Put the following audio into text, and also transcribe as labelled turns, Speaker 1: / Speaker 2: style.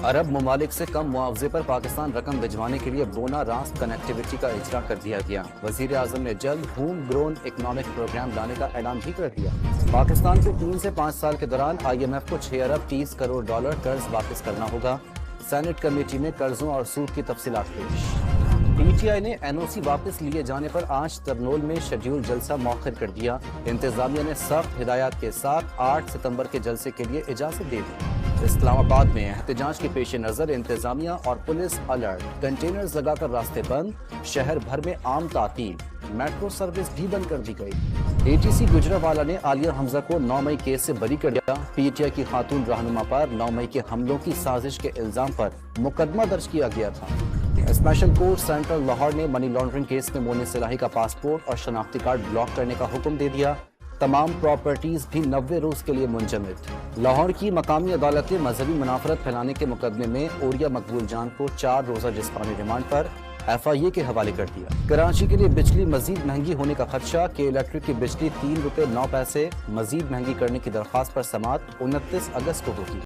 Speaker 1: अरब ममालिक से कम मुआवजे पर पाकिस्तान रकम भिजवाने के लिए बोना रास्त कनेक्टिविटी का इजरा कर दिया गया। वजीर आजम ने जल्द होम ग्रोन इकनॉमिक प्रोग्राम लाने का ऐलान भी कर दिया। पाकिस्तान को 3 से 5 साल के दौरान IMF को 6 अरब 30 करोड़ डॉलर कर्ज वापस करना होगा। सेनेट कमेटी में कर्जों और सूद की तफसीलात पेश। PTI ने NOC वापस लिए जाने पर आज तरनोल में शेड्यूल जलसा मौखर कर दिया। इंतजामिया ने सख्त हिदायत के साथ 8 सितंबर के जलसे के लिए इजाजत दे दी। इस्लामाबाद में एहतजाज के पेश नजर इंतजामिया और पुलिस अलर्ट, कंटेनर्स लगाकर रास्ते बंद, शहर भर में आम तातील, मेट्रो सर्विस भी बंद कर दी गई। ATC गुजरावाला ने आलिया हमजा को 9 मई केस से बरी कर दिया। PTI की खातून रहनुमा पर 9 मई के हमलों की साजिश के इल्जाम पर मुकदमा दर्ज किया गया था। स्पेशल कोर्ट सेंट्रल लाहौर ने मनी लॉन्ड्रिंग केस में मोनी सिलाही का पासपोर्ट और शनाख्ती कार्ड ब्लॉक करने का हुक्म दे दिया। तमाम प्रॉपर्टीज भी 90 रोज के लिए मुंजमद। लाहौर की मकामी अदालत ने मजहबी मुनाफरत फैलाने के मुकदमे में ओरिया मकबूल जान को 4 रोजा जिस्मानी रिमांड पर FIA के हवाले कर दिया। कराची के लिए बिजली मजीद महंगी होने का खदशा। के इलेक्ट्रिक की बिजली 3 रुपए 9 पैसे मजीद महंगी करने की दरख्वास्त पर समाअत 29 अगस्त को होगी।